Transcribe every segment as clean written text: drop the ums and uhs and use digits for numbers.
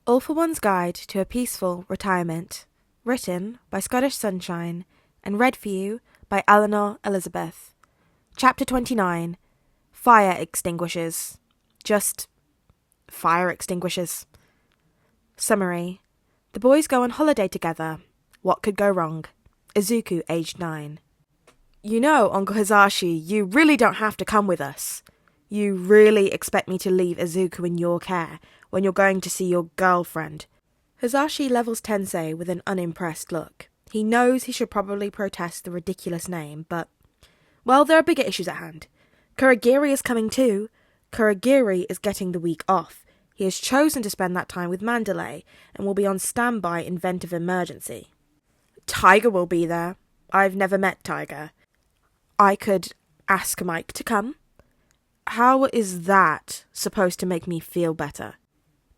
All for One's Guide to a Peaceful Retirement, written by ScottishSunshine and read for you by Eleanor Elizabeth. Chapter 29, Fire Extinguishers. Just fire extinguishers. Summary. The boys go on holiday together. What could go wrong? Izuku, aged 9. You know, Uncle Hisashi, you really don't have to come with us. You really expect me to leave Izuku in your care when you're going to see your girlfriend? Hisashi levels Tensei with an unimpressed look. He knows he should probably protest the ridiculous name, but, well, there are bigger issues at hand. Kurogiri is coming too. Kurogiri is getting the week off. He has chosen to spend that time with Mandalay and will be on standby in event of emergency. Tiger will be there. I've never met Tiger. I could ask Mike to come. How is that supposed to make me feel better?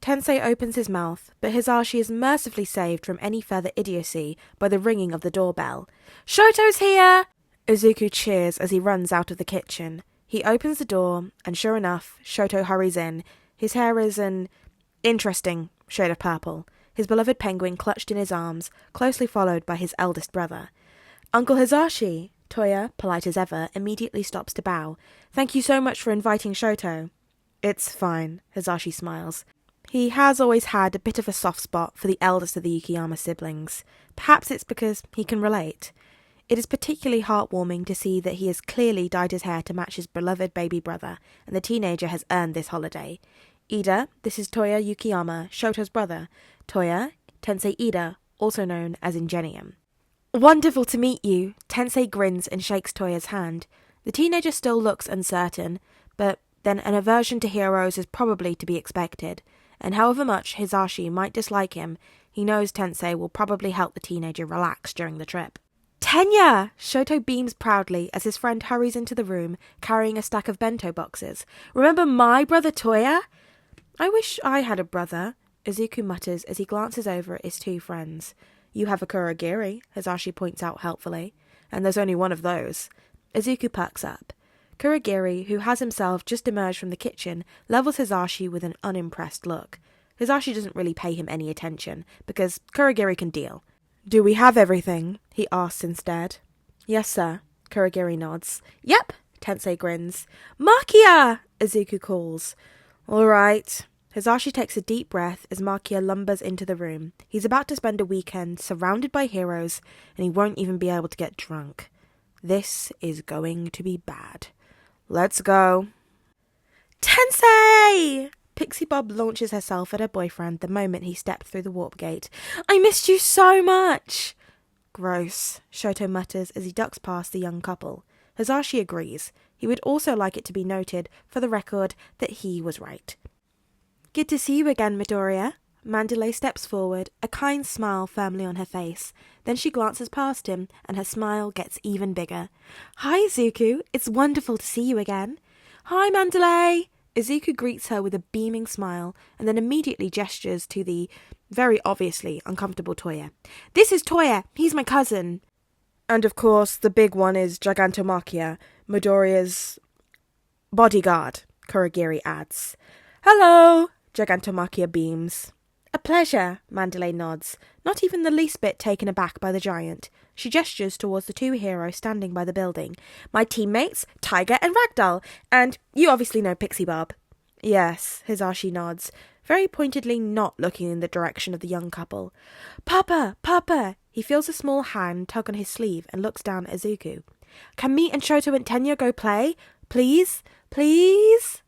Tensei opens his mouth, but Hisashi is mercifully saved from any further idiocy by the ringing of the doorbell. Shoto's here! Izuku cheers as he runs out of the kitchen. He opens the door, and sure enough, Shoto hurries in. His hair is an interesting shade of purple, his beloved penguin clutched in his arms, closely followed by his eldest brother. Uncle Hisashi! Toya, polite as ever, immediately stops to bow. Thank you so much for inviting Shoto. It's fine, Hisashi smiles. He has always had a bit of a soft spot for the eldest of the Yukiyama siblings. Perhaps it's because he can relate. It is particularly heartwarming to see that he has clearly dyed his hair to match his beloved baby brother, and the teenager has earned this holiday. Ida, this is Toya Yukiyama, Shoto's brother. Toya, Tensei Ida, also known as Ingenium. Wonderful to meet you. Tensei grins and shakes Toya's hand. The teenager still looks uncertain, but then an aversion to heroes is probably to be expected, and however much Hisashi might dislike him, he knows Tensei will probably help the teenager relax during the trip. Tenya! Shoto beams proudly as his friend hurries into the room, carrying a stack of bento boxes. Remember my brother Toya? I wish I had a brother, Izuku mutters as he glances over at his two friends. You have a Kurogiri, Hisashi points out helpfully, and there's only one of those. Izuku perks up. Kurogiri, who has himself just emerged from the kitchen, levels Hisashi with an unimpressed look. Hisashi doesn't really pay him any attention, because Kurogiri can deal. Do we have everything? He asks instead. Yes, sir. Kurogiri nods. Yep, Tensei grins. Makia! Izuku calls. All right. Hisashi takes a deep breath as Makia lumbers into the room. He's about to spend a weekend surrounded by heroes, and he won't even be able to get drunk. This is going to be bad. Let's go. Tensei! Pixie Bob launches herself at her boyfriend the moment he stepped through the warp gate. I missed you so much! Gross, Shoto mutters as he ducks past the young couple. Hisashi agrees. He would also like it to be noted, for the record, that he was right. Good to see you again, Midoriya. Mandalay steps forward, a kind smile firmly on her face. Then she glances past him, and her smile gets even bigger. Hi, Izuku. It's wonderful to see you again. Hi, Mandalay. Izuku greets her with a beaming smile, and then immediately gestures to the, very obviously, uncomfortable Toya. This is Toya. He's my cousin. And of course, the big one is Gigantomachia, Midoriya's bodyguard, Kurogiri adds. Hello, Gigantomachia beams. A pleasure, Mandalay nods, not even the least bit taken aback by the giant. She gestures towards the two heroes standing by the building. My teammates, Tiger and Ragdoll, and you obviously know Pixie Bob. Yes, Hisashi nods, very pointedly not looking in the direction of the young couple. Papa, Papa! He feels a small hand tug on his sleeve and looks down at Izuku. Can me and Shoto and Tenya go play? Please? Please?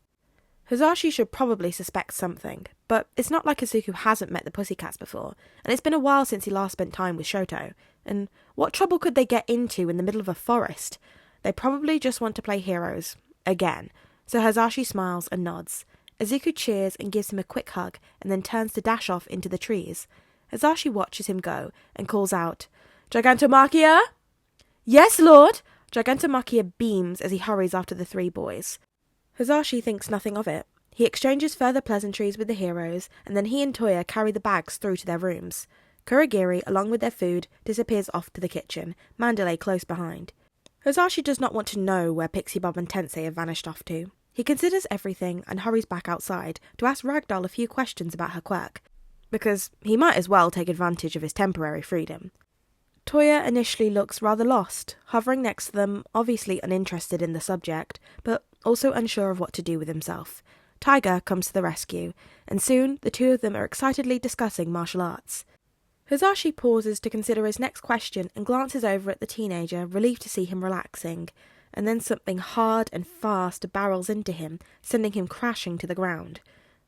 Hisashi should probably suspect something, but it's not like Izuku hasn't met the Pussycats before, and it's been a while since he last spent time with Shoto, and what trouble could they get into in the middle of a forest? They probably just want to play heroes, again, so Hisashi smiles and nods. Izuku cheers and gives him a quick hug, and then turns to dash off into the trees. Hisashi watches him go, and calls out, Gigantomachia? Yes, Lord! Gigantomachia beams as he hurries after the three boys. Hisashi thinks nothing of it. He exchanges further pleasantries with the heroes, and then he and Toya carry the bags through to their rooms. Kurogiri, along with their food, disappears off to the kitchen, Mandalay close behind. Hisashi does not want to know where Pixie Bob and Tensei have vanished off to. He considers everything and hurries back outside to ask Ragdoll a few questions about her quirk. because he might as well take advantage of his temporary freedom. Toya initially looks rather lost, hovering next to them, obviously uninterested in the subject, but also unsure of what to do with himself. Tiger comes to the rescue, and soon the two of them are excitedly discussing martial arts. Hisashi pauses to consider his next question and glances over at the teenager, relieved to see him relaxing, and then something hard and fast barrels into him, sending him crashing to the ground.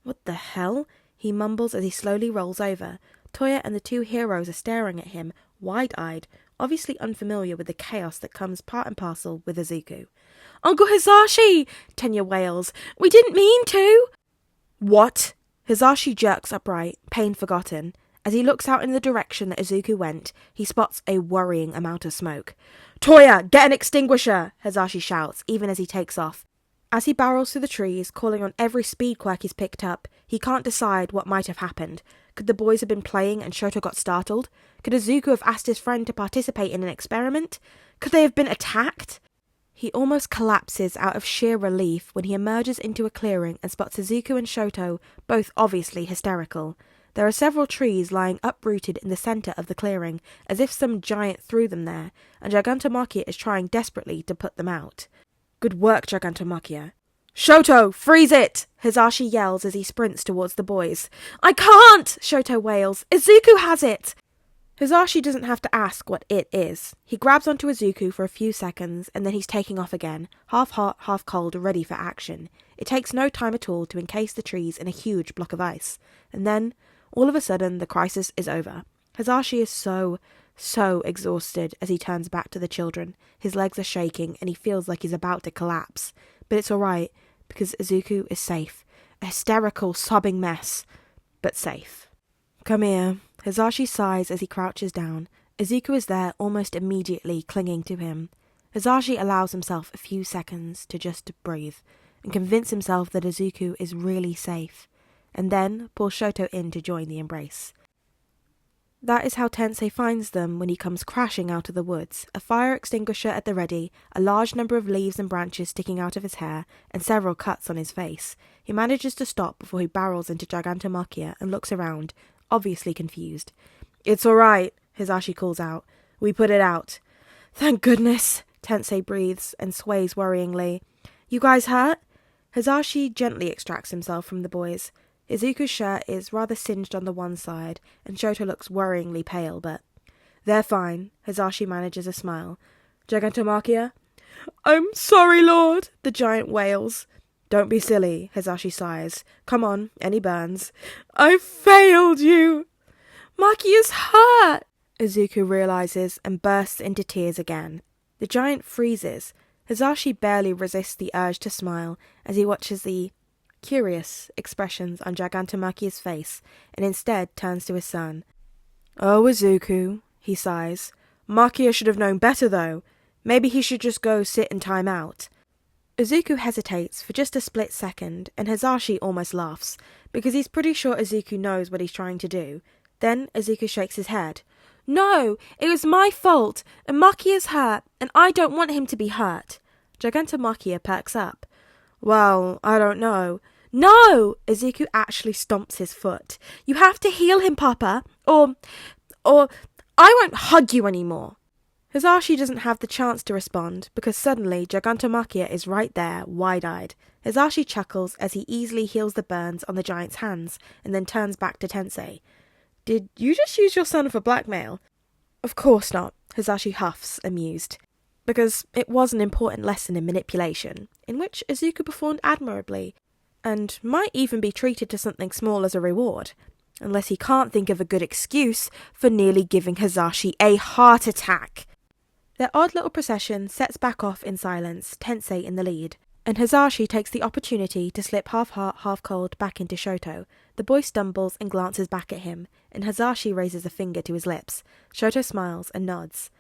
"What the hell?" he mumbles as he slowly rolls over. Toya and the two heroes are staring at him, wide-eyed, obviously unfamiliar with the chaos that comes part and parcel with Izuku. "Uncle Hisashi!" Tenya wails. "We didn't mean to!" "What?" Hisashi jerks upright, pain forgotten. As he looks out in the direction that Izuku went, he spots a worrying amount of smoke. "Toya, get an extinguisher!" Hisashi shouts, even as he takes off. As he barrels through the trees, calling on every speed quirk he's picked up, he can't decide what might have happened. Could the boys have been playing and Shoto got startled? Could Izuku have asked his friend to participate in an experiment? Could they have been attacked? He almost collapses out of sheer relief when he emerges into a clearing and spots Izuku and Shoto, both obviously hysterical. There are several trees lying uprooted in the centre of the clearing, as if some giant threw them there, and Gigantomachia is trying desperately to put them out. "Good work, Gigantomachia." "Shoto, freeze it!" Hisashi yells as he sprints towards the boys. "I can't!" Shoto wails. "Izuku has it!" Hisashi doesn't have to ask what it is. He grabs onto Izuku for a few seconds, and then he's taking off again, half hot, half cold, ready for action. It takes no time at all to encase the trees in a huge block of ice. And then, all of a sudden, the crisis is over. Hisashi is so exhausted as he turns back to the children. His legs are shaking, and he feels like he's about to collapse. But it's alright, because Izuku is safe. A hysterical, sobbing mess, but safe. "Come here." Hisashi sighs as he crouches down. Izuku is there almost immediately, clinging to him. Hisashi allows himself a few seconds to just breathe, and convince himself that Izuku is really safe, and then pulls Shoto in to join the embrace. That is how Tensei finds them when he comes crashing out of the woods, a fire extinguisher at the ready, a large number of leaves and branches sticking out of his hair, and several cuts on his face. He manages to stop before he barrels into Gigantomachia and looks around, obviously confused. "It's alright," Hisashi calls out. "We put it out." "Thank goodness," Tensei breathes and sways worryingly. "You guys hurt?" Hisashi gently extracts himself from the boys. Izuku's shirt is rather singed on the one side, and Shoto looks worryingly pale, but "They're fine." Hisashi manages a smile. "Gigantomachia?" "I'm sorry, Lord," the giant wails. "Don't be silly," Hisashi sighs. "Come on, any burns?" "I failed you." "Machia's hurt," Izuku realizes and bursts into tears again. The giant freezes. Hisashi barely resists the urge to smile as he watches the curious expressions on Gigantomachia's face, and instead turns to his son. "Oh, Izuku," he sighs. "Machia should have known better, though. Maybe he should just go sit in time out." Izuku hesitates for just a split second, and Hisashi almost laughs, because he's pretty sure Izuku knows what he's trying to do. Then Izuku shakes his head. "No, it was my fault, and Machia's hurt, and I don't want him to be hurt." Gigantomachia perks up. "Well, I don't know." "No!" Izuku actually stomps his foot. "You have to heal him, Papa, or I won't hug you anymore." Hisashi doesn't have the chance to respond, because suddenly Gigantomachia is right there, wide-eyed. Hisashi chuckles as he easily heals the burns on the giant's hands, and then turns back to Tensei. "Did you just use your son for blackmail?" "Of course not," Hisashi huffs, amused. Because it was an important lesson in manipulation, in which Izuku performed admirably, and might even be treated to something small as a reward, unless he can't think of a good excuse for nearly giving Hisashi a heart attack. Their odd little procession sets back off in silence, Tensei in the lead, and Hisashi takes the opportunity to slip half hot, half cold back into Shoto. The boy stumbles and glances back at him, and Hisashi raises a finger to his lips. Shoto smiles and nods.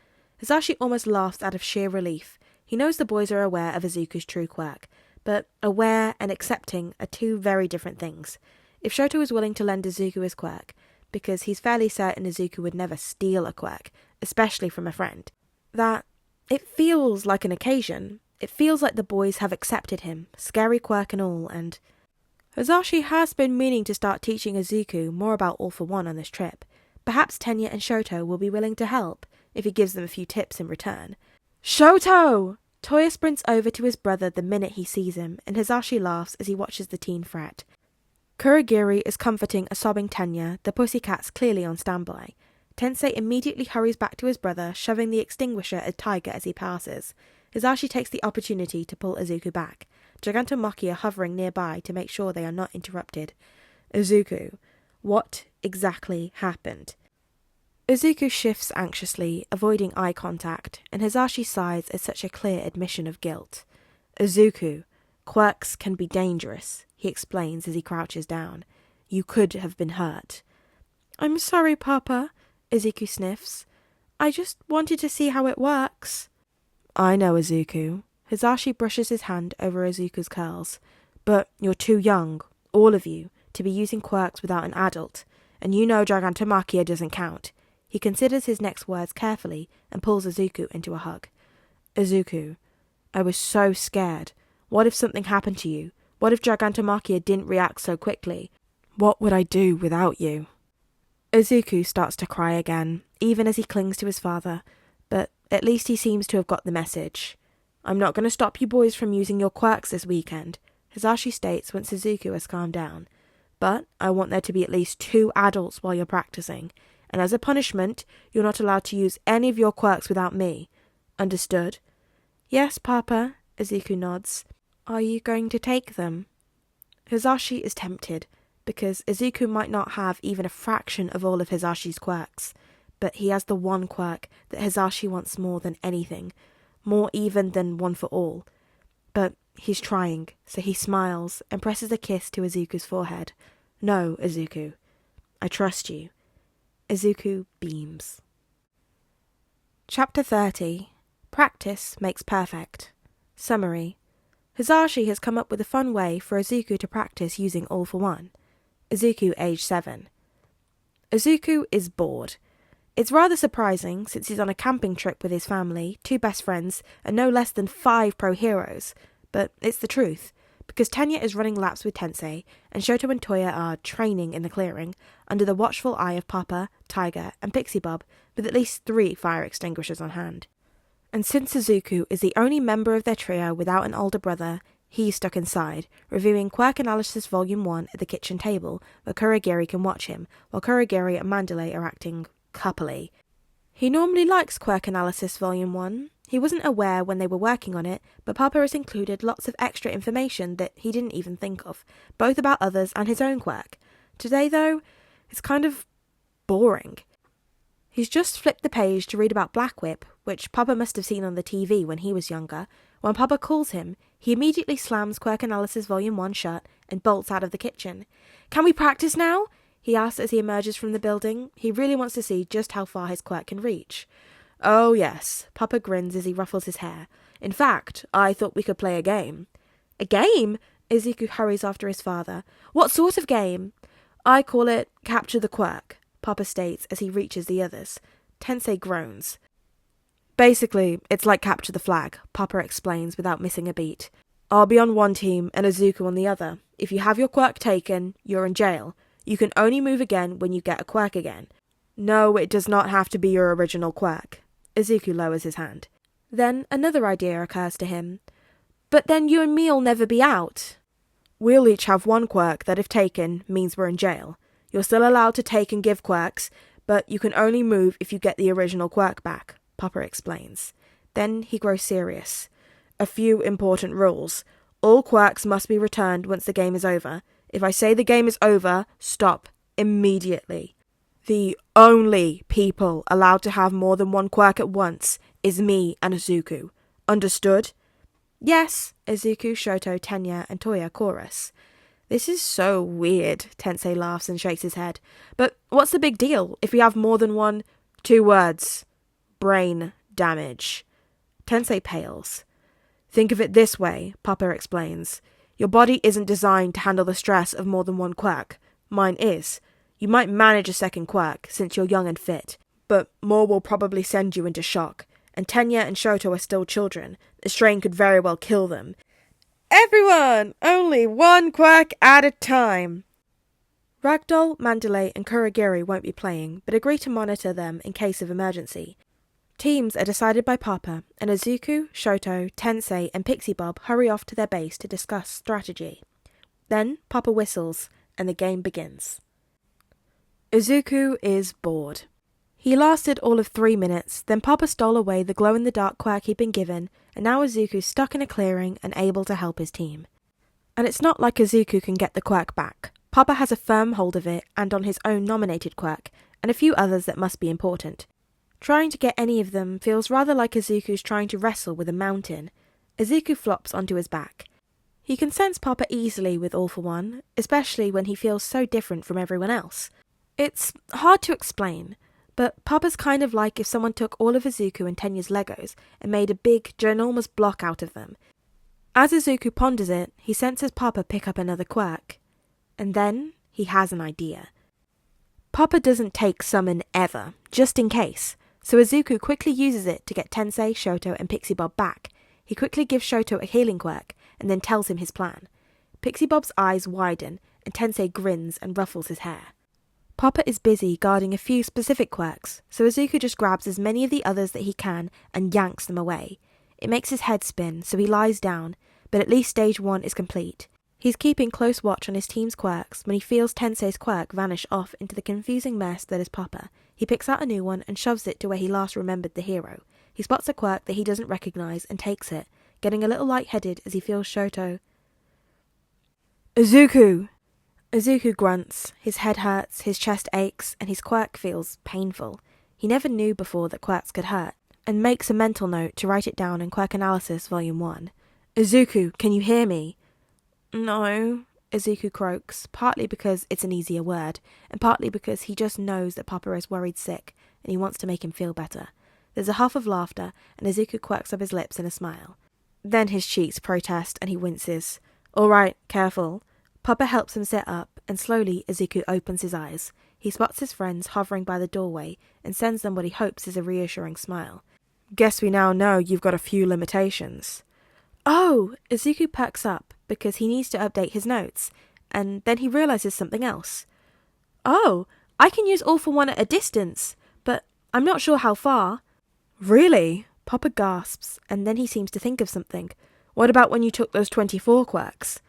Hisashi almost laughs out of sheer relief. He knows the boys are aware of Izuku's true quirk, but aware and accepting are two very different things. If Shoto is willing to lend Izuku his quirk, because he's fairly certain Izuku would never steal a quirk, especially from a friend, that it feels like an occasion. It feels like the boys have accepted him, scary quirk and all, and Hisashi has been meaning to start teaching Izuku more about All for One on this trip. Perhaps Tenya and Shoto will be willing to help, if he gives them a few tips in return. Shoto! Toya sprints over to his brother the minute he sees him, and Hisashi laughs as he watches the teen fret. Kurogiri is comforting a sobbing Tenya, the pussycat's clearly on standby. Tensei immediately hurries back to his brother, shoving the extinguisher at Tiger as he passes. Hisashi takes the opportunity to pull Izuku back, Gigantomachia hovering nearby to make sure they are not interrupted. Izuku, what exactly happened? Izuku shifts anxiously, avoiding eye contact, and Hisashi sighs at such a clear admission of guilt. Izuku, quirks can be dangerous, he explains as he crouches down. You could have been hurt. I'm sorry, Papa, Izuku sniffs. I just wanted to see how it works. I know, Izuku. Hisashi brushes his hand over Izuku's curls. But you're too young, all of you, to be using quirks without an adult, and you know Gigantomachia doesn't count. He considers his next words carefully and pulls Izuku into a hug. Izuku, I was so scared. What if something happened to you? What if Gigantomachia didn't react so quickly? What would I do without you? Izuku starts to cry again, even as he clings to his father, but at least he seems to have got the message. I'm not going to stop you boys from using your quirks this weekend, Hisashi states once Izuku has calmed down. But I want there to be at least 2 adults while you're practicing, and as a punishment, you're not allowed to use any of your quirks without me. Understood? Yes, Papa, Izuku nods. Are you going to take them? Hisashi is tempted, because Izuku might not have even a fraction of all of Hisashi's quirks, but he has the one quirk that Hisashi wants more than anything, more even than one for all. But he's trying, so he smiles and presses a kiss to Izuku's forehead. No, Izuku. I trust you. Izuku beams. Chapter 30. Practice makes perfect. Summary. Hisashi has come up with a fun way for Izuku to practice using All for One. Izuku, age 7. Izuku is bored. It's rather surprising, since he's on a camping trip with his family, 2 best friends, and no less than 5 pro heroes. But it's the truth, because Tenya is running laps with Tensei, and Shoto and Toya are training in the clearing, under the watchful eye of Papa, Tiger, and Pixie Bob, with at least 3 fire extinguishers on hand. And since Izuku is the only member of their trio without an older brother, he's stuck inside, reviewing Quirk Analysis Volume 1 at the kitchen table, where Kurogiri can watch him, while Kurogiri and Mandalay are acting coupley. He normally likes Quirk Analysis Volume 1. He wasn't aware when they were working on it, but Papa has included lots of extra information that he didn't even think of, both about others and his own quirk. Today, though, it's kind of boring. He's just flipped the page to read about Black Whip, which Papa must have seen on the TV when he was younger. When Papa calls him, he immediately slams Quirk Analysis Volume 1 shut and bolts out of the kitchen. Can we practice now? He asks as he emerges from the building. He really wants to see just how far his quirk can reach. Oh yes, Papa grins as he ruffles his hair. In fact, I thought we could play a game. A game? Izuku hurries after his father. What sort of game? I call it Capture the Quirk, Papa states as he reaches the others. Tensei groans. Basically, it's like Capture the Flag, Papa explains without missing a beat. I'll be on one team and Izuku on the other. If you have your quirk taken, you're in jail. You can only move again when you get a quirk again. No, it does not have to be your original quirk. Izuku lowers his hand. Then another idea occurs to him. But then you and me'll never be out. We'll each have one quirk that, if taken, means we're in jail. You're still allowed to take and give quirks, but you can only move if you get the original quirk back, Papa explains. Then he grows serious. A few important rules. All quirks must be returned once the game is over. If I say the game is over, stop immediately. The only people allowed to have more than one quirk at once is me and Izuku. Understood? Yes, Izuku, Shoto, Tenya, and Toya chorus. This is so weird, Tensei laughs and shakes his head. But what's the big deal if we have more than one? 2 words. Brain damage. Tensei pales. Think of it this way, Papa explains. Your body isn't designed to handle the stress of more than one quirk. Mine is. You might manage a second quirk, since you're young and fit, but more will probably send you into shock. And Tenya and Shoto are still children. The strain could very well kill them. Everyone! Only one quack at a time! Ragdoll, Mandalay, and Kurogiri won't be playing, but agree to monitor them in case of emergency. Teams are decided by Papa, and Izuku, Shoto, Tensei, and Pixie Bob hurry off to their base to discuss strategy. Then Papa whistles, and the game begins. Izuku is bored. He lasted all of 3 minutes, then Papa stole away the glow-in-the-dark quirk he'd been given, and now Izuku's stuck in a clearing and able to help his team. And it's not like Izuku can get the quirk back. Papa has a firm hold of it, and on his own nominated quirk, and a few others that must be important. Trying to get any of them feels rather like Izuku's trying to wrestle with a mountain. Izuku flops onto his back. He can sense Papa easily with All for One, especially when he feels so different from everyone else. It's hard to explain, but Papa's kind of like if someone took all of Izuku and Tenya's Legos and made a big, ginormous block out of them. As Izuku ponders it, he senses Papa pick up another quirk. And then he has an idea. Papa doesn't take summon ever, just in case, so Izuku quickly uses it to get Tensei, Shoto, and Pixie Bob back. He quickly gives Shoto a healing quirk, and then tells him his plan. Pixie Bob's eyes widen, and Tensei grins and ruffles his hair. Papa is busy guarding a few specific quirks, so Izuku just grabs as many of the others that he can and yanks them away. It makes his head spin, so he lies down, but at least stage 1 is complete. He's keeping close watch on his team's quirks when he feels Tensei's quirk vanish off into the confusing mess that is Papa. He picks out a new one and shoves it to where he last remembered the hero. He spots a quirk that he doesn't recognise and takes it, getting a little lightheaded as he feels Shoto. Izuku! Izuku grunts, his head hurts, his chest aches, and his quirk feels painful. He never knew before that quirks could hurt, and makes a mental note to write it down in Quirk Analysis Volume 1. Izuku, can you hear me? No, Izuku croaks, partly because it's an easier word, and partly because he just knows that Papa is worried sick, and he wants to make him feel better. There's a huff of laughter, and Izuku quirks up his lips in a smile. Then his cheeks protest, and he winces. All right, careful. Papa helps him sit up, and slowly Izuku opens his eyes. He spots his friends hovering by the doorway, and sends them what he hopes is a reassuring smile. Guess we now know you've got a few limitations. Oh! Izuku perks up, because he needs to update his notes, and then he realises something else. Oh, I can use All for One at a distance, but I'm not sure how far. Really? Papa gasps, and then he seems to think of something. What about when you took those 24 quirks?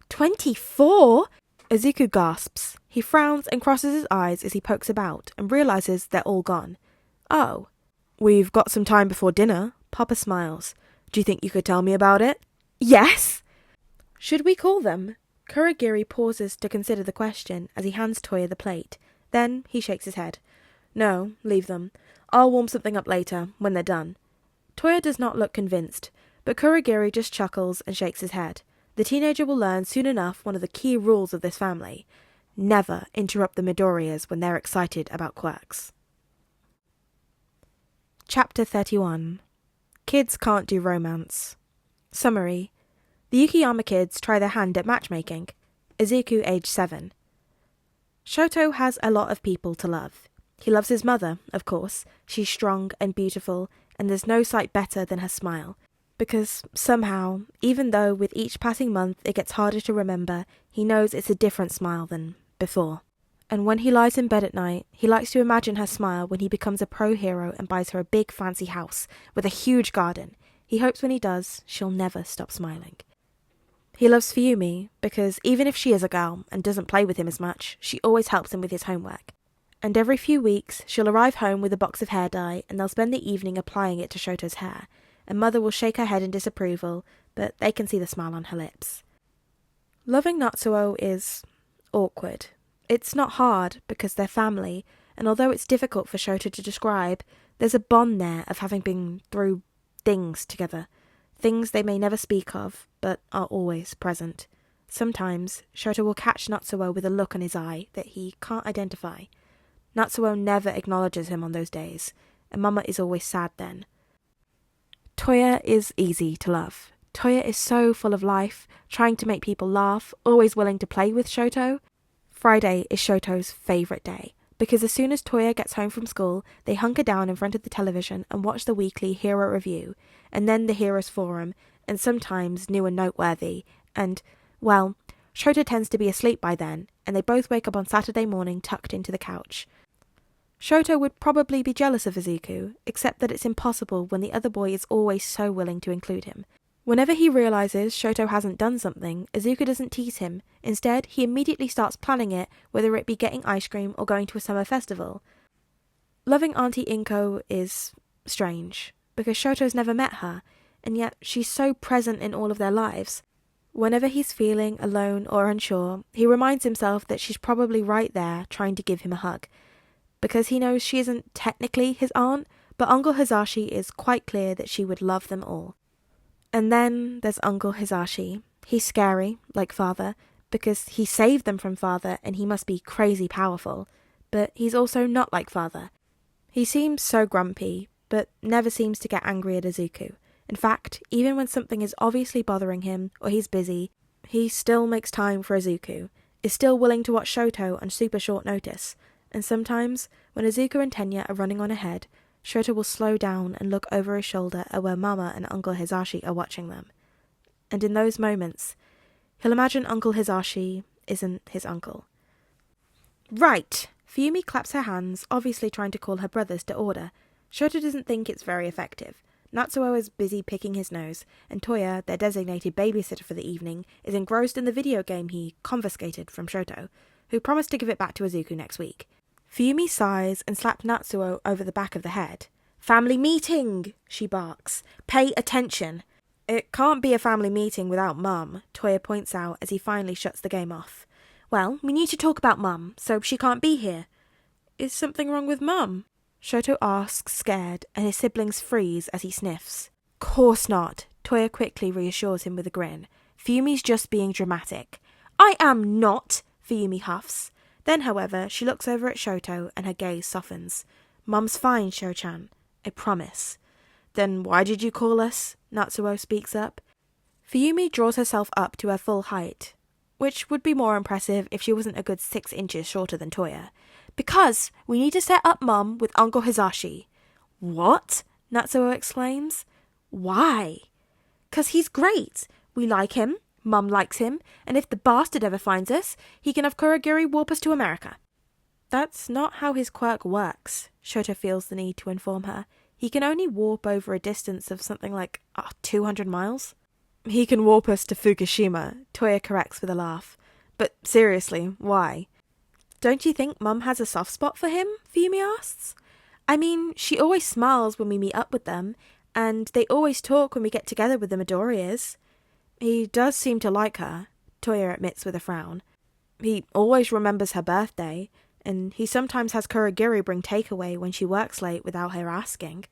24? Izuku gasps. He frowns and crosses his eyes as he pokes about, and realises they're all gone. Oh. We've got some time before dinner. Papa smiles. Do you think you could tell me about it? Yes! Should we call them? Kurogiri pauses to consider the question as he hands Toya the plate. Then he shakes his head. No, leave them. I'll warm something up later, when they're done. Toya does not look convinced, but Kurogiri just chuckles and shakes his head. The teenager will learn soon enough one of the key rules of this family. Never interrupt the Midoriyas when they're excited about quirks. Chapter 31. Kids can't do romance. Summary. The Yukiyama kids try their hand at matchmaking. Izuku, age 7. Shoto has a lot of people to love. He loves his mother, of course. She's strong and beautiful, and there's no sight better than her smile. Because, somehow, even though with each passing month it gets harder to remember, he knows it's a different smile than before. And when he lies in bed at night, he likes to imagine her smile when he becomes a pro hero and buys her a big fancy house with a huge garden. He hopes when he does, she'll never stop smiling. He loves Fuyumi because even if she is a girl and doesn't play with him as much, she always helps him with his homework. And every few weeks, she'll arrive home with a box of hair dye and they'll spend the evening applying it to Shoto's hair. And Mother will shake her head in disapproval, but they can see the smile on her lips. Loving Natsuo is awkward. It's not hard because they're family, and although it's difficult for Shoto to describe, there's a bond there of having been through things together. Things they may never speak of, but are always present. Sometimes, Shoto will catch Natsuo with a look on his eye that he can't identify. Natsuo never acknowledges him on those days, and Mama is always sad then. Toya is easy to love. Toya is so full of life, trying to make people laugh, always willing to play with Shoto. Friday is Shoto's favourite day, because as soon as Toya gets home from school, they hunker down in front of the television and watch the weekly Hero Review, and then the Heroes Forum, and sometimes new and noteworthy, and, well, Shoto tends to be asleep by then, and they both wake up on Saturday morning tucked into the couch. Shoto would probably be jealous of Izuku, except that it's impossible when the other boy is always so willing to include him. Whenever he realises Shoto hasn't done something, Izuku doesn't tease him. Instead, he immediately starts planning it, whether it be getting ice cream or going to a summer festival. Loving Auntie Inko is strange, because Shoto's never met her, and yet she's so present in all of their lives. Whenever he's feeling alone or unsure, he reminds himself that she's probably right there trying to give him a hug. Because he knows she isn't technically his aunt, but Uncle Hisashi is quite clear that she would love them all. And then there's Uncle Hisashi. He's scary, like Father, because he saved them from Father and he must be crazy powerful. But he's also not like Father. He seems so grumpy, but never seems to get angry at Izuku. In fact, even when something is obviously bothering him or he's busy, he still makes time for Izuku, is still willing to watch Shoto on super short notice. And sometimes, when Izuku and Tenya are running on ahead, Shoto will slow down and look over his shoulder at where Mama and Uncle Hisashi are watching them. And in those moments, he'll imagine Uncle Hisashi isn't his uncle. Right! Fuyumi claps her hands, obviously trying to call her brothers to order. Shoto doesn't think it's very effective. Natsuo is busy picking his nose, and Toya, their designated babysitter for the evening, is engrossed in the video game he confiscated from Shoto, who promised to give it back to Izuku next week. Fuyumi sighs and slaps Natsuo over the back of the head. "Family meeting!" she barks. "Pay attention!" "It can't be a family meeting without Mum," Toya points out as he finally shuts the game off. "Well, we need to talk about Mum, so she can't be here." "Is something wrong with Mum?" Shoto asks, scared, and his siblings freeze as he sniffs. "Course not," Toya quickly reassures him with a grin. "Fuyumi's just being dramatic." "I am not!" Fuyumi huffs. Then, however, she looks over at Shoto and her gaze softens. "Mum's fine, Sho-chan. I promise." "Then why did you call us?" Natsuo speaks up. Fuyumi draws herself up to her full height, which would be more impressive if she wasn't a good 6 inches shorter than Toya. "Because we need to set up Mum with Uncle Hisashi." "What?" Natsuo exclaims. "Why?" "'Cause he's great. We like him. Mum likes him, and if the bastard ever finds us, he can have Kurogiri warp us to America." "That's not how his quirk works," Shoto feels the need to inform her. "He can only warp over a distance of something like 200 miles. "He can warp us to Fukushima," Toya corrects with a laugh. "But seriously, why?" "Don't you think Mum has a soft spot for him?" Fuyumi asks. "I mean, she always smiles when we meet up with them, and they always talk when we get together with the Midoriyas." "He does seem to like her," Toya admits with a frown. "He always remembers her birthday, and he sometimes has Kurogiri bring takeaway when she works late without her asking."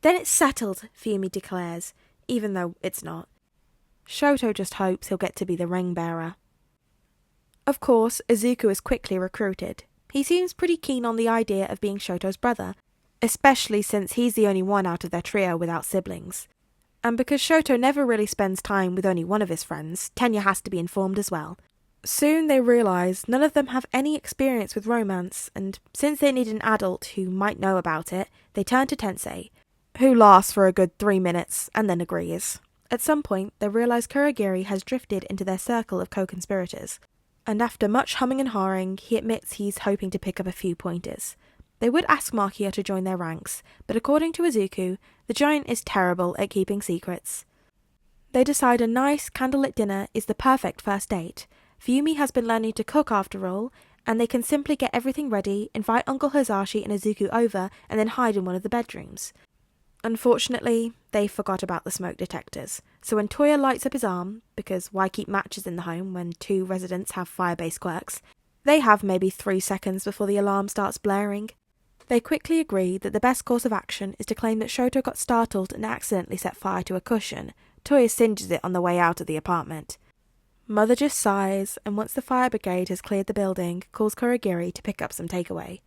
"Then it's settled," Fuyumi declares, even though it's not. Shoto just hopes he'll get to be the ring bearer. Of course, Izuku is quickly recruited. He seems pretty keen on the idea of being Shoto's brother, especially since he's the only one out of their trio without siblings. And because Shoto never really spends time with only one of his friends, Tenya has to be informed as well. Soon they realise none of them have any experience with romance, and since they need an adult who might know about it, they turn to Tensei, who laughs for a good 3 minutes and then agrees. At some point, they realise Kurogiri has drifted into their circle of co-conspirators, and after much humming and hawing, he admits he's hoping to pick up a few pointers. They would ask Makia to join their ranks, but according to Izuku, the giant is terrible at keeping secrets. They decide a nice, candlelit dinner is the perfect first date. Fuyumi has been learning to cook after all, and they can simply get everything ready, invite Uncle Hisashi and Izuku over, and then hide in one of the bedrooms. Unfortunately, they forgot about the smoke detectors, so when Toya lights up his arm, because why keep matches in the home when 2 residents have fire-based quirks, they have maybe 3 seconds before the alarm starts blaring. They quickly agree that the best course of action is to claim that Shoto got startled and accidentally set fire to a cushion. Toya singes it on the way out of the apartment. Mother just sighs, and once the fire brigade has cleared the building, calls Kurogiri to pick up some takeaway.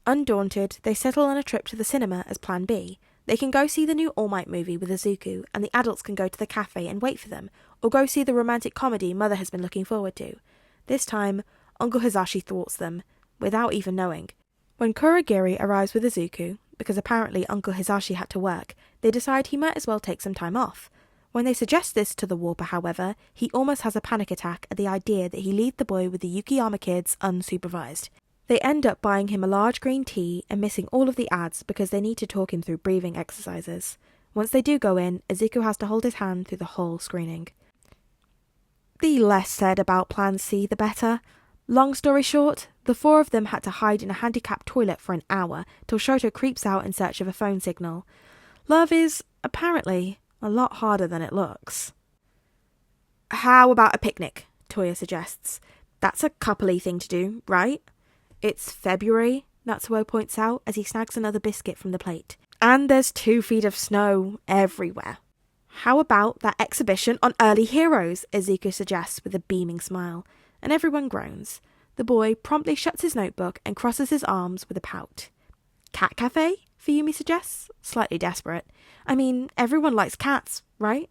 Undaunted, they settle on a trip to the cinema as Plan B. They can go see the new All Might movie with Izuku, and the adults can go to the cafe and wait for them, or go see the romantic comedy Mother has been looking forward to. This time, Uncle Hisashi thwarts them, without even knowing. When Kurogiri arrives with Izuku, because apparently Uncle Hisashi had to work, they decide he might as well take some time off. When they suggest this to the warper, however, he almost has a panic attack at the idea that he leave the boy with the Yukiyama kids unsupervised. They end up buying him a large green tea and missing all of the ads because they need to talk him through breathing exercises. Once they do go in, Izuku has to hold his hand through the whole screening. The less said about Plan C, the better. Long story short, the four of them had to hide in a handicapped toilet for an hour till Shoto creeps out in search of a phone signal. Love is, apparently, a lot harder than it looks. How about a picnic? Toya suggests. That's a coupley thing to do, right? It's February, Natsuo points out as he snags another biscuit from the plate. And there's 2 feet of snow everywhere. How about that exhibition on early heroes? Izuku suggests with a beaming smile, and everyone groans. The boy promptly shuts his notebook and crosses his arms with a pout. Cat cafe? Fuyumi suggests, slightly desperate. I mean, everyone likes cats, right?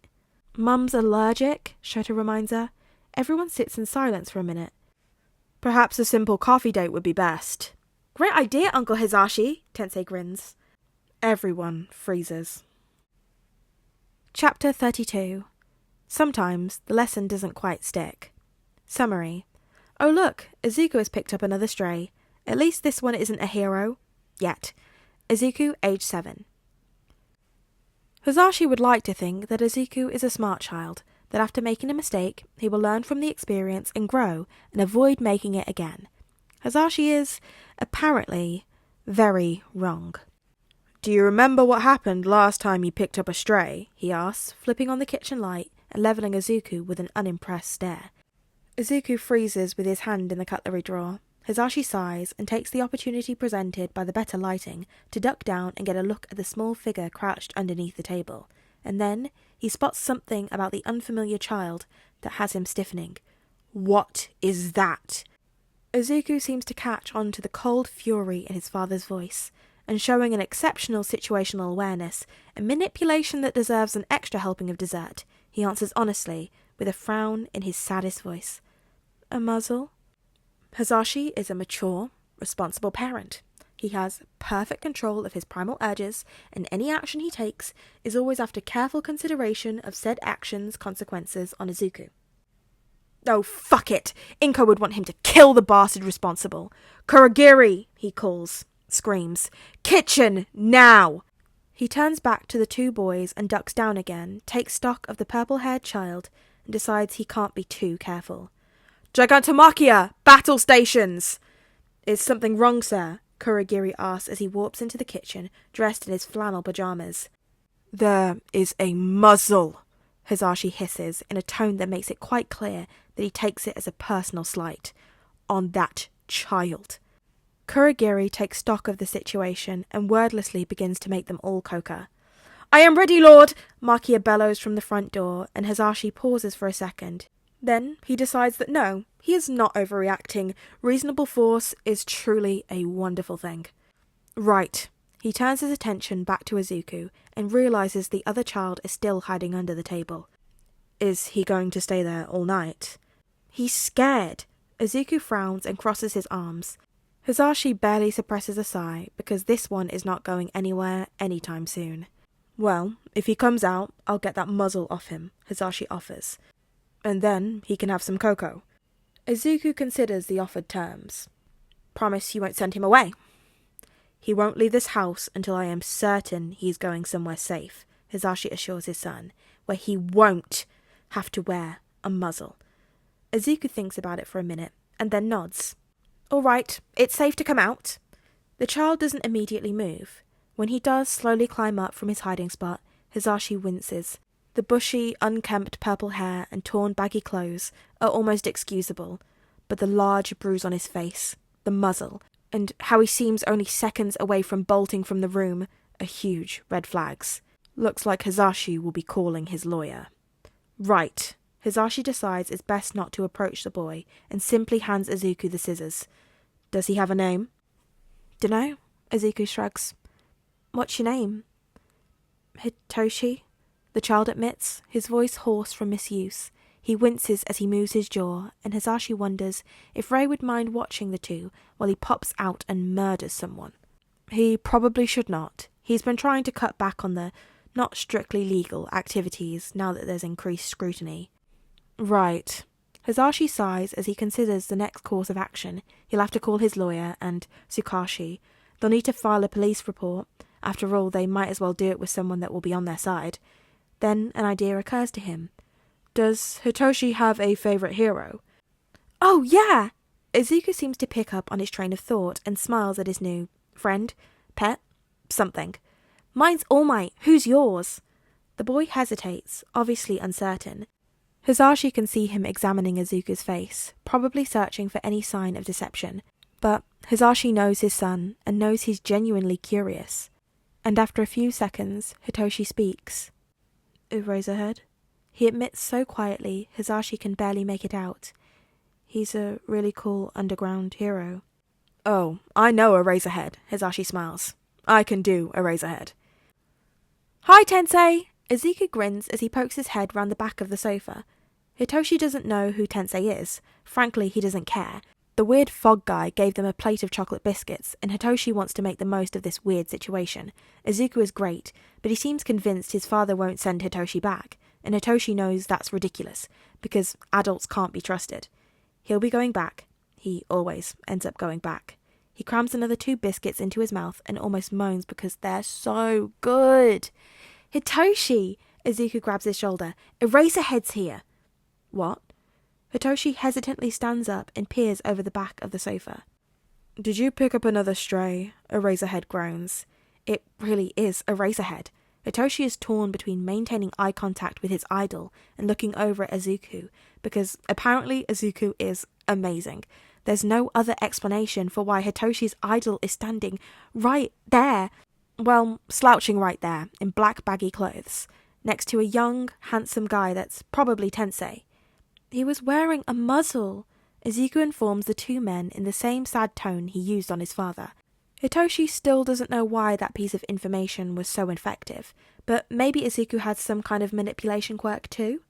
Mum's allergic, Shoto reminds her. Everyone sits in silence for a minute. Perhaps a simple coffee date would be best. Great idea, Uncle Hizashi, Tensei grins. Everyone freezes. Chapter 32. Sometimes the lesson doesn't quite stick. Summary. Oh look, Izuku has picked up another stray. At least this one isn't a hero. Yet. Izuku, age 7. Hizashi would like to think that Izuku is a smart child, that after making a mistake, he will learn from the experience and grow and avoid making it again. Hizashi is, apparently, very wrong. Do you remember what happened last time you picked up a stray? He asks, flipping on the kitchen light and levelling Izuku with an unimpressed stare. Izuku freezes with his hand in the cutlery drawer. Hizashi sighs and takes the opportunity presented by the better lighting to duck down and get a look at the small figure crouched underneath the table. And then he spots something about the unfamiliar child that has him stiffening. What is that? Izuku seems to catch on to the cold fury in his father's voice, and showing an exceptional situational awareness, a manipulation that deserves an extra helping of dessert, he answers honestly, with a frown in his saddest voice. A muzzle? Hizashi is a mature, responsible parent. He has perfect control of his primal urges, and any action he takes is always after careful consideration of said action's consequences on Izuku. Oh, fuck it! Inko would want him to kill the bastard responsible. Kurogiri, he screams. Kitchen, now! He turns back to the 2 boys and ducks down again, takes stock of the purple-haired child, and decides he can't be too careful. Gigantomachia! Battle stations! Is something wrong, sir? Kurogiri asks as he warps into the kitchen, dressed in his flannel pyjamas. There is a muzzle, Hizashi hisses in a tone that makes it quite clear that he takes it as a personal slight. On that child. Kurogiri takes stock of the situation and wordlessly begins to make them all coca. I am ready, lord! Makia bellows from the front door, and Hizashi pauses for a second. Then he decides that no, he is not overreacting. Reasonable force is truly a wonderful thing. Right. He turns his attention back to Izuku and realizes the other child is still hiding under the table. Is he going to stay there all night? He's scared. Izuku frowns and crosses his arms. Hizashi barely suppresses a sigh because this one is not going anywhere anytime soon. Well, if he comes out, I'll get that muzzle off him, Hizashi offers. And then he can have some cocoa. Izuku considers the offered terms. Promise you won't send him away. He won't leave this house until I am certain he's going somewhere safe, Hizashi assures his son, where he won't have to wear a muzzle. Izuku thinks about it for a minute, and then nods. All right, it's safe to come out. The child doesn't immediately move. When he does slowly climb up from his hiding spot, Hizashi winces. The bushy, unkempt purple hair and torn baggy clothes are almost excusable, but the large bruise on his face, the muzzle, and how he seems only seconds away from bolting from the room are huge red flags. Looks like Hizashi will be calling his lawyer. Right. Hizashi decides it's best not to approach the boy and simply hands Izuku the scissors. Does he have a name? Dunno, Izuku shrugs. What's your name? Hitoshi, the child admits, his voice hoarse from misuse. He winces as he moves his jaw, and Hizashi wonders if Ray would mind watching the two while he pops out and murders someone. He probably should not. He's been trying to cut back on the not strictly legal activities now that there's increased scrutiny. Right. Hisashi sighs as he considers the next course of action. He'll have to call his lawyer and Tsukashi. They'll need to file a police report. After all, they might as well do it with someone that will be on their side. Then an idea occurs to him. Does Hitoshi have a favourite hero? Oh, yeah! Izuku seems to pick up on his train of thought and smiles at his new friend, pet, something. Mine's All Might. Who's yours? The boy hesitates, obviously uncertain. Hisashi can see him examining Izuku's face, probably searching for any sign of deception. But Hisashi knows his son and knows he's genuinely curious. And after a few seconds, Hitoshi speaks. Eraserhead? He admits so quietly, Hisashi can barely make it out. He's a really cool underground hero. Oh, I know Eraserhead, Hisashi smiles. I can do Eraserhead. Hi, Tensei! Izuku grins as he pokes his head round the back of the sofa. Hitoshi doesn't know who Tensei is. Frankly, he doesn't care. The weird fog guy gave them a plate of chocolate biscuits, and Hitoshi wants to make the most of this weird situation. Izuku is great, but he seems convinced his father won't send Hitoshi back, and Hitoshi knows that's ridiculous, because adults can't be trusted. He'll be going back. He always ends up going back. He crams another 2 biscuits into his mouth and almost moans because they're so good. Hitoshi! Izuku grabs his shoulder. Eraserhead's here. What? Hitoshi hesitantly stands up and peers over the back of the sofa. Did you pick up another stray? Eraserhead groans. It really is Eraserhead. Hitoshi is torn between maintaining eye contact with his idol and looking over at Izuku, because apparently Izuku is amazing. There's no other explanation for why Hitoshi's idol is standing right there. Well, slouching right there, in black baggy clothes, next to a young, handsome guy that's probably Tensei. He was wearing a muzzle. Izuku informs the 2 men in the same sad tone he used on his father. Hitoshi still doesn't know why that piece of information was so effective, but maybe Izuku had some kind of manipulation quirk too?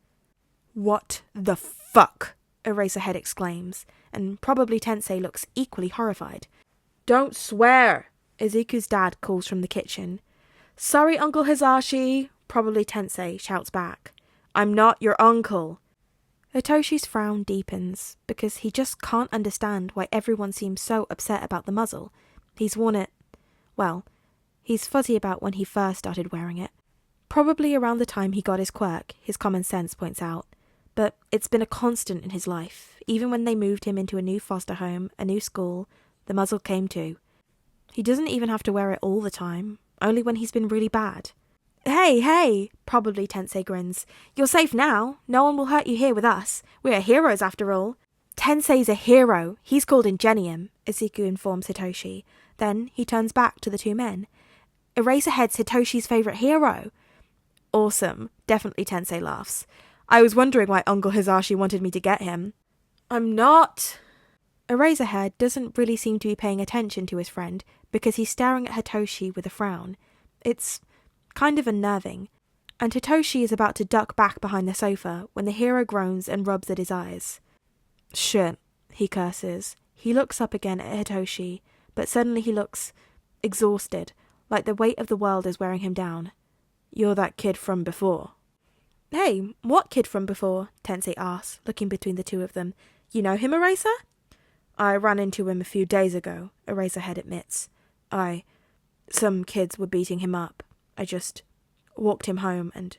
What the fuck? Eraserhead exclaims, and probably Tensei looks equally horrified. Don't swear! Izuku's dad calls from the kitchen. Sorry, Uncle Hisashi, probably Tensei shouts back. I'm not your uncle. Hitoshi's frown deepens, because he just can't understand why everyone seems so upset about the muzzle. He's worn it. Well, he's fuzzy about when he first started wearing it. Probably around the time he got his quirk, his common sense points out. But it's been a constant in his life. Even when they moved him into a new foster home, a new school, the muzzle came too. He doesn't even have to wear it all the time, only when he's been really bad. Hey, probably Tensei grins. You're safe now. No one will hurt you here with us. We are heroes after all. Tensei's a hero. He's called Ingenium, Izuku informs Hitoshi. Then he turns back to the 2 men. Eraserhead's Hitoshi's favourite hero. Awesome. Definitely Tensei laughs. I was wondering why Uncle Hisashi wanted me to get him. I'm not. Eraserhead doesn't really seem to be paying attention to his friend because he's staring at Hitoshi with a frown. It's kind of unnerving, and Hitoshi is about to duck back behind the sofa when the hero groans and rubs at his eyes. Shit, he curses. He looks up again at Hitoshi, but suddenly he looks exhausted, like the weight of the world is wearing him down. You're that kid from before. Hey, what kid from before? Tensei asks, looking between the 2 of them. You know him, Eraser? I ran into him a few days ago, Eraserhead admits. Some kids were beating him up. I just walked him home and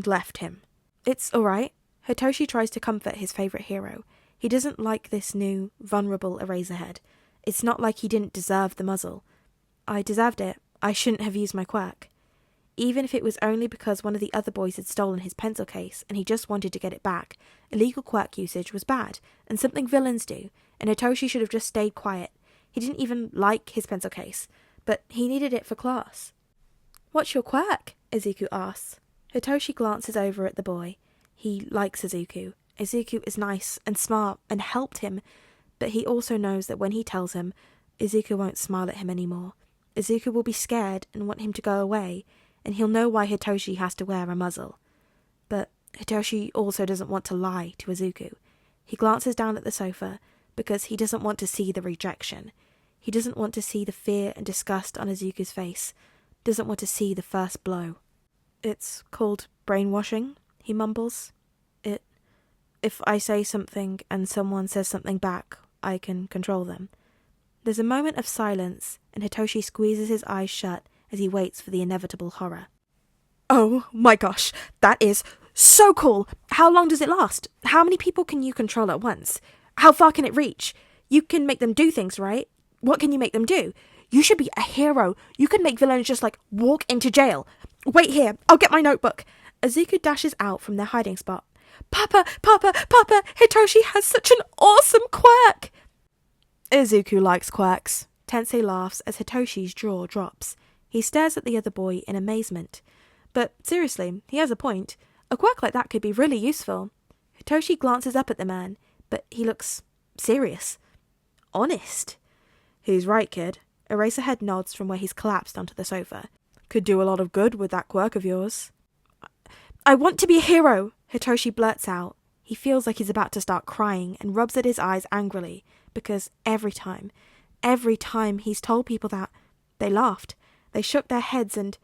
left him. It's alright. Hitoshi tries to comfort his favourite hero. He doesn't like this new, vulnerable Eraserhead. It's not like he didn't deserve the muzzle. I deserved it. I shouldn't have used my quirk. Even if it was only because one of the other boys had stolen his pencil case and he just wanted to get it back, illegal quirk usage was bad, and something villains do, and Hitoshi should have just stayed quiet. He didn't even like his pencil case, but he needed it for class. What's your quirk? Izuku asks. Hitoshi glances over at the boy. He likes Izuku. Izuku is nice and smart and helped him, but he also knows that when he tells him, Izuku won't smile at him anymore. Izuku will be scared and want him to go away, and he'll know why Hitoshi has to wear a muzzle. But Hitoshi also doesn't want to lie to Izuku. He glances down at the sofa because he doesn't want to see the rejection. He doesn't want to see the fear and disgust on Izuku's face, doesn't want to see the first blow. It's called brainwashing, he mumbles. If I say something and someone says something back, I can control them. There's a moment of silence, and Hitoshi squeezes his eyes shut as he waits for the inevitable horror. Oh my gosh, that is so cool! How long does it last? How many people can you control at once? How far can it reach? You can make them do things, right? What can you make them do? You should be a hero. You can make villains just walk into jail. Wait here, I'll get my notebook. Izuku dashes out from their hiding spot. Papa, Hitoshi has such an awesome quirk! Izuku likes quirks. Tensei laughs as Hitoshi's jaw drops. He stares at the other boy in amazement. But seriously, he has a point. A quirk like that could be really useful. Hitoshi glances up at the man, but he looks serious. Honest. He's right, kid. Eraserhead nods from where he's collapsed onto the sofa. Could do a lot of good with that quirk of yours. I want to be a hero, Hitoshi blurts out. He feels like he's about to start crying and rubs at his eyes angrily, because every time he's told people that, they laughed. They shook their heads and...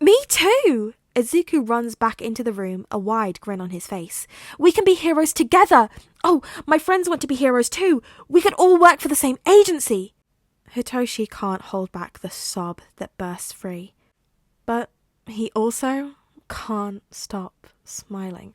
Me too! Izuku runs back into the room, a wide grin on his face. We can be heroes together! Oh, my friends want to be heroes too! We could all work for the same agency! Hitoshi can't hold back the sob that bursts free. But he also can't stop smiling.